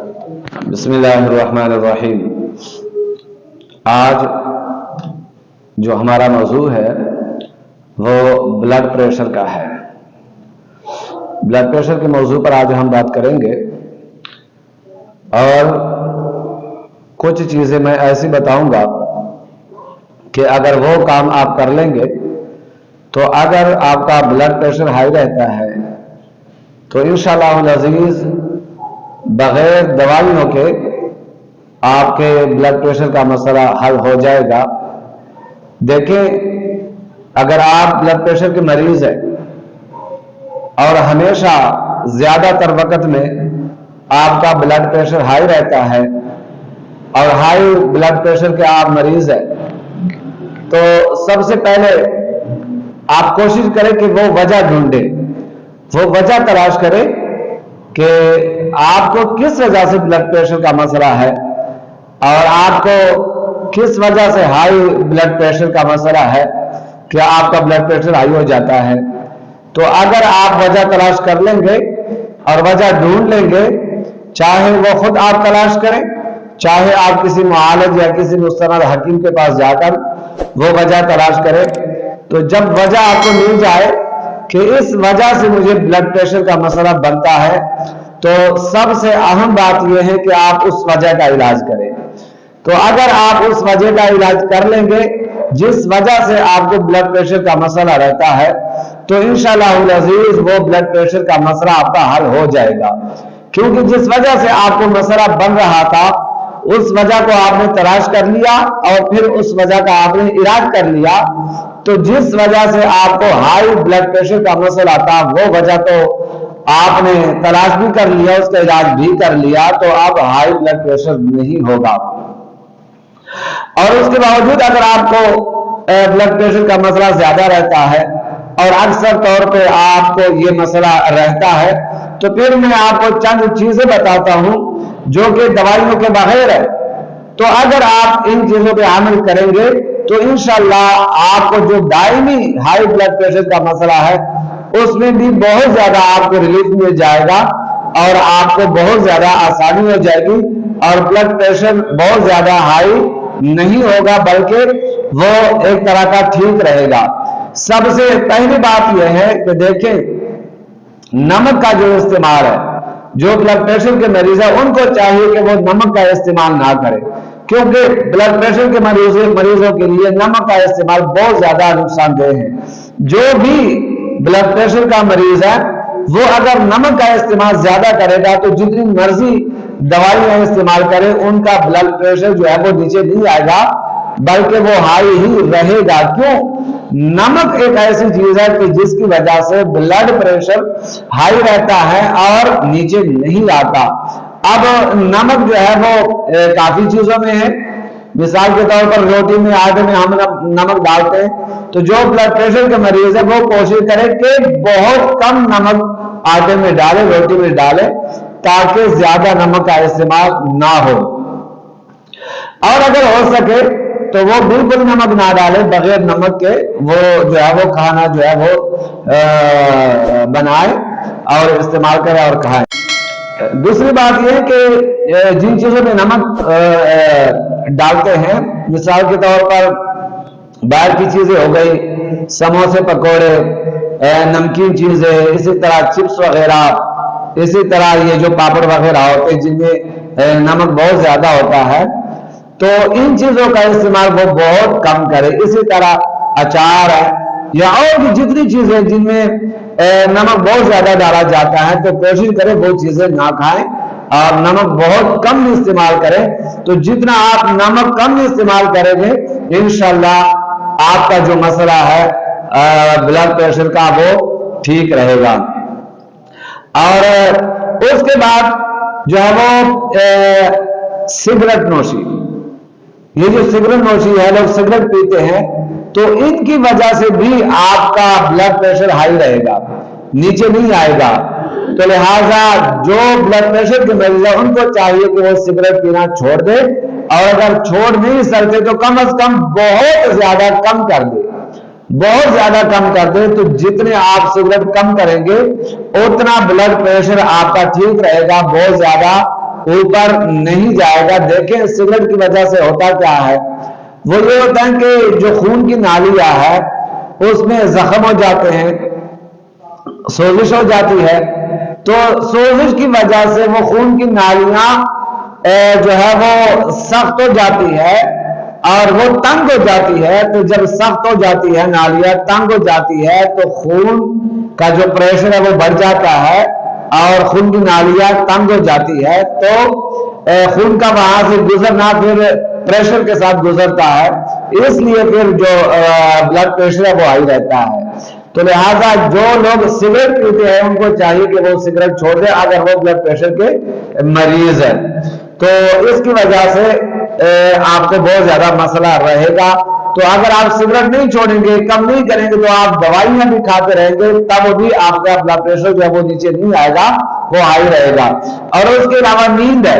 बिस्मिल्लाहिर्रहमानिर्रहीम। आज जो हमारा मौजू है वो ब्लड प्रेशर का है। ब्लड प्रेशर के मौजू पर आज हम बात करेंगे और कुछ चीज़ें मैं ऐसी बताऊंगा कि अगर वो काम आप कर लेंगे तो अगर आपका ब्लड प्रेशर हाई रहता है तो इंशाअल्लाह अज़ीज़ बगैर दवाइयों के आपके ब्लड प्रेशर का मसला हल हो जाएगा। देखिए, अगर आप ब्लड प्रेशर के मरीज हैं और हमेशा ज्यादातर वक्त में आपका ब्लड प्रेशर हाई रहता है और हाई ब्लड प्रेशर के आप मरीज हैं, तो सबसे पहले आप कोशिश करें कि वो वजह ढूंढें, वो वजह तलाश करें कि आपको किस वजह से ब्लड प्रेशर का मसला है और आपको किस वजह से हाई ब्लड प्रेशर का मसला है कि आपका ब्लड प्रेशर हाई हो जाता है। तो अगर आप वजह तलाश कर लेंगे और वजह ढूंढ लेंगे, चाहे वो खुद आप तलाश करें, चाहे आप किसी मुआलिज या किसी मुस्तनद हकीम के पास जाकर वो वजह तलाश करें, तो जब वजह आपको मिल जाए कि इस वजह से मुझे ब्लड प्रेशर का मसला बनता है, तो सबसे अहम बात यह है कि आप उस वजह का इलाज करें। तो अगर आप उस वजह का इलाज कर लेंगे जिस वजह से आपको ब्लड प्रेशर का मसला रहता है, तो इंशाअल्लाह अज़ीज़ वो ब्लड प्रेशर का मसला आपका हल हो जाएगा। क्योंकि जिस वजह से आपको मसला बन रहा था उस वजह को आपने तलाश कर लिया और फिर उस वजह का आपने इलाज कर लिया, तो जिस वजह से आपको हाई ब्लड प्रेशर का मसला था वो वजह तो आपने तलाश भी कर लिया, उसका इलाज भी कर लिया, तो अब हाई ब्लड प्रेशर नहीं होगा। और उसके बावजूद अगर आपको ब्लड प्रेशर का मसला ज्यादा रहता है और अक्सर तौर पे आपको ये मसला रहता है, तो फिर मैं आपको चंद चीजें बताता हूं जो कि दवाइयों के बगैर है। तो अगर आप इन चीजों पे अमल करेंगे तो इंशाअल्लाह आपको जो दायमी हाई ब्लड प्रेशर का मसला है उसमें भी बहुत ज्यादा आपको रिलीफ मिल जाएगा और आपको बहुत ज्यादा आसानी हो जाएगी और ब्लड प्रेशर बहुत ज्यादा हाई नहीं होगा, बल्कि वो एक तरह का ठीक रहेगा। सबसे पहली बात यह है कि देखें, नमक का जो इस्तेमाल है, जो ब्लड प्रेशर के मरीज है उनको चाहिए कि वो नमक का इस्तेमाल ना करें, क्योंकि ब्लड प्रेशर के मरीजों के लिए नमक का इस्तेमाल बहुत ज्यादा नुकसानदेह है। जो भी ब्लड प्रेशर का मरीज है वो अगर नमक का इस्तेमाल ज्यादा करेगा तो जितनी मर्जी दवाइयां इस्तेमाल करे उनका ब्लड प्रेशर जो है वो नीचे नहीं आएगा, बल्कि वो हाई ही रहेगा। क्यों? नमक एक ऐसी चीज है कि जिसकी वजह से ब्लड प्रेशर हाई रहता है और नीचे नहीं आता। अब नमक जो है वो काफी चीजों में है। मिसाल के तौर पर रोटी में, आटे में हम नमक डालते हैं, तो जो ब्लड प्रेशर के मरीज है वो कोशिश करें कि बहुत कम नमक आटे में डाले, रोटी में डाले, ताकि ज्यादा नमक का इस्तेमाल ना हो। और अगर हो सके तो वो बिल्कुल नमक ना डाले, बगैर नमक के वो जो है वो खाना जो है वो बनाए और इस्तेमाल करे और खाए। दूसरी बात यह कि जिन चीजों में नमक डालते हैं, मिसाल के तौर पर बाहर की चीजें हो गई, समोसे, पकोड़े, नमकीन चीजें, इसी तरह चिप्स वगैरह, इसी तरह ये जो पापड़ वगैरह होते हैं जिनमें नमक बहुत ज्यादा होता है, तो इन चीजों का इस्तेमाल वो बहुत कम करे। इसी तरह अचार है या और भी जितनी चीजें जिनमें नमक बहुत ज्यादा डाला जाता है, तो कोशिश करें वो चीजें ना खाएं और नमक बहुत कम इस्तेमाल करें। तो जितना आप नमक कम इस्तेमाल करेंगे इंशाअल्लाह आपका जो मसला है ब्लड प्रेशर का वो ठीक रहेगा। और उसके बाद जो है वो सिगरेट नोशी, ये जो सिगरेट नोशी है, लोग सिगरेट पीते हैं, तो इनकी वजह से भी आपका ब्लड प्रेशर हाई रहेगा, नीचे नहीं आएगा। तो लिहाजा जो ब्लड प्रेशर के मरीज है उनको चाहिए कि वो सिगरेट पीना छोड़ दे, और अगर छोड़ नहीं सकते तो कम से कम बहुत ज्यादा कम कर दे, बहुत ज्यादा कम कर दे। तो जितने आप सिगरेट कम करेंगे उतना ब्लड प्रेशर आपका ठीक रहेगा, बहुत ज्यादा ऊपर नहीं जाएगा। देखें सिगरेट की वजह से होता क्या है, वो ये होता है कि जो खून की नालियां है उसमें जख्म हो जाते हैं, सोजिश हो जाती है, तो सोजिश की वजह से वो खून की नालियां जो है वो सख्त हो जाती है और वो तंग हो जाती है। तो जब सख्त हो जाती है, नालियां तंग हो जाती है, तो खून का जो प्रेशर है वो बढ़ जाता है और खून की नालियां तंग हो जाती है, तो खून का वहां से गुजरना फिर प्रेशर के साथ गुजरता है, इसलिए फिर जो ब्लड प्रेशर है वो हाई रहता है। तो लिहाजा जो लोग सिगरेट पीते हैं उनको चाहिए कि वो सिगरेट छोड़ दे अगर वो ब्लड प्रेशर के मरीज है। तो इसकी वजह से आपको बहुत ज्यादा मसला रहेगा। तो अगर आप सिगरेट नहीं छोड़ेंगे, कम नहीं करेंगे, तो आप दवाइयां भी खाते रहेंगे, तब भी आपका ब्लड प्रेशर जो है वो नीचे नहीं आएगा, वो हाई रहेगा। और उसके अलावा नींद है,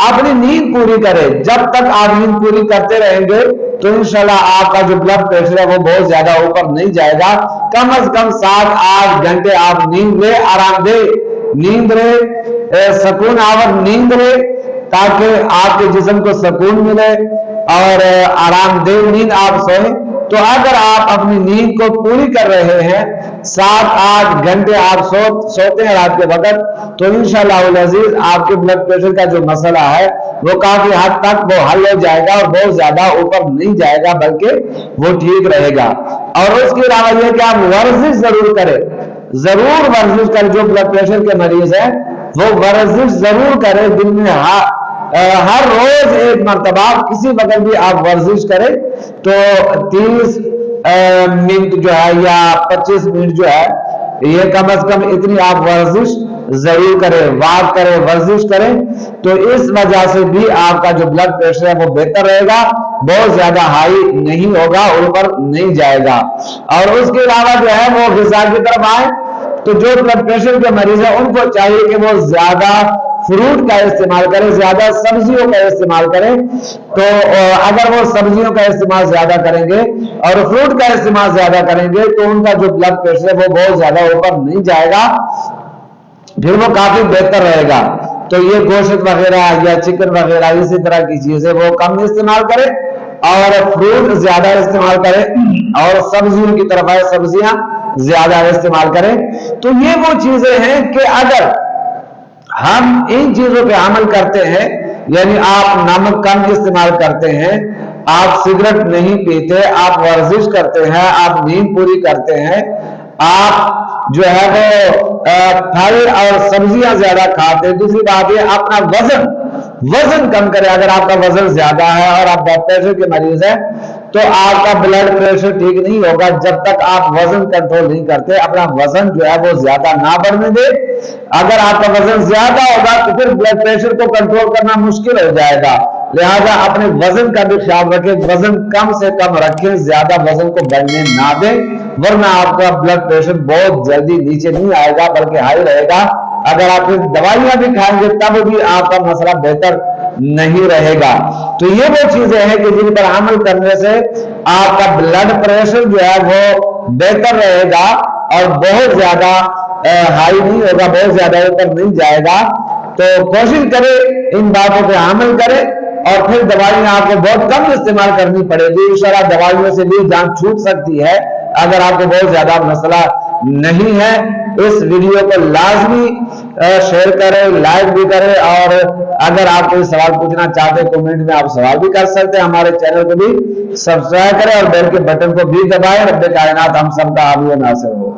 अपनी नींद पूरी करें। जब तक आप नींद पूरी करते रहेंगे तो इंशाल्लाह आपका जो ब्लड प्रेशर है वो बहुत ज्यादा ऊपर नहीं जाएगा। कम से कम 7-8 घंटे आप नींद ले, आरामदेह नींद ले, सुकून आवर नींद ले, ताकि आपके जिस्म को सुकून मिले और आरामदेह नींद आप सोएं। तो अगर आप अपनी नींद को पूरी कर रहे हैं, 7-8 घंटे आप सोते हैं रात के वक्त, तो इंशाअल्लाह अज़ीज आपके ब्लड प्रेशर का जो मसला है वो काफी हद तक वो हल हो जाएगा और बहुत ज्यादा ऊपर नहीं जाएगा, बल्कि वो ठीक रहेगा। और उसके अलावा यह कि आप वर्जिश जरूर करें, जरूर वर्जिश करें। जो ब्लड प्रेशर के मरीज है वो वर्जिश जरूर करें। दिन में हर रोज एक मरतबा किसी वक्त भी आप वर्जिश करें, तो 30 मिनट जो है या 25 मिनट जो है, ये कम से कम इतनी आप वर्जिश जरूर करें, वॉक करें, वर्जिश करें। तो इस वजह से भी आपका जो ब्लड प्रेशर है वो बेहतर रहेगा, बहुत ज्यादा हाई नहीं होगा, ऊपर नहीं जाएगा। और उसके अलावा जो है वो ग़िज़ा की तरफ आए, तो जो ब्लड प्रेशर के मरीज है उनको चाहिए कि वो ज्यादा फ्रूट का इस्तेमाल करें, ज्यादा सब्जियों का इस्तेमाल करें। तो अगर वो सब्जियों का इस्तेमाल ज्यादा करेंगे और फ्रूट का इस्तेमाल ज्यादा करेंगे तो उनका जो ब्लड प्रेशर है वो बहुत ज्यादा ऊपर नहीं जाएगा, फिर वो काफी बेहतर रहेगा। तो ये गोश्त वगैरह या चिकन वगैरह इसी तरह की चीजें वो कम इस्तेमाल करें और फ्रूट ज्यादा इस्तेमाल करें और सब्जियों की तरफ आए, सब्जियां ज्यादा इस्तेमाल करें। तो ये वो चीजें हैं कि अगर हम इन चीजों पे अमल करते हैं, यानी आप नमक कम इस्तेमाल करते हैं, आप सिगरेट नहीं पीते, आप वर्जिश करते हैं, आप नींद पूरी करते हैं, आप जो है वो फल और सब्जियां ज्यादा खाते हैं। दूसरी बात है अपना वजन कम करें। अगर आपका वजन ज्यादा है और आप ब्लड प्रेशर के मरीज हैं तो आपका ब्लड प्रेशर ठीक नहीं होगा जब तक आप वजन कंट्रोल नहीं करते। अपना वजन जो है वो ज्यादा ना बढ़ने दे। अगर आपका वजन ज्यादा होगा तो फिर ब्लड प्रेशर को कंट्रोल करना मुश्किल हो जाएगा। लिहाजा अपने वजन का भी ख्याल रखें, वजन कम से कम रखें, ज्यादा वजन को बढ़ने ना दें, वरना आपका ब्लड प्रेशर बहुत जल्दी नीचे नहीं आएगा बल्कि हाई रहेगा। अगर आप दवाइयां भी खाएंगे तब भी आपका मसला बेहतर नहीं रहेगा। तो ये वो चीजें हैं कि जिन पर अमल करने से आपका ब्लड प्रेशर जो है वो बेहतर रहेगा और बहुत ज्यादा हाई नहीं होगा, बहुत ज्यादा ऊपर नहीं जाएगा। तो कोशिश करें इन बातों पे अमल करें और फिर दवाइयां आपको बहुत कम इस्तेमाल करनी पड़ेगी। इंशाल्लाह दवाइयों से भी जान छूट सकती है अगर आपको बहुत ज्यादा मसला नहीं है। इस वीडियो को लाजमी शेयर करें, लाइक भी करें, और अगर आप कोई सवाल पूछना चाहते हैं कमेंट में आप सवाल भी कर सकते हैं। हमारे चैनल को भी सब्सक्राइब करें और बेल के बटन को भी दबाएं। रब्बे कायनात हम सबका हामी व नासिर हो।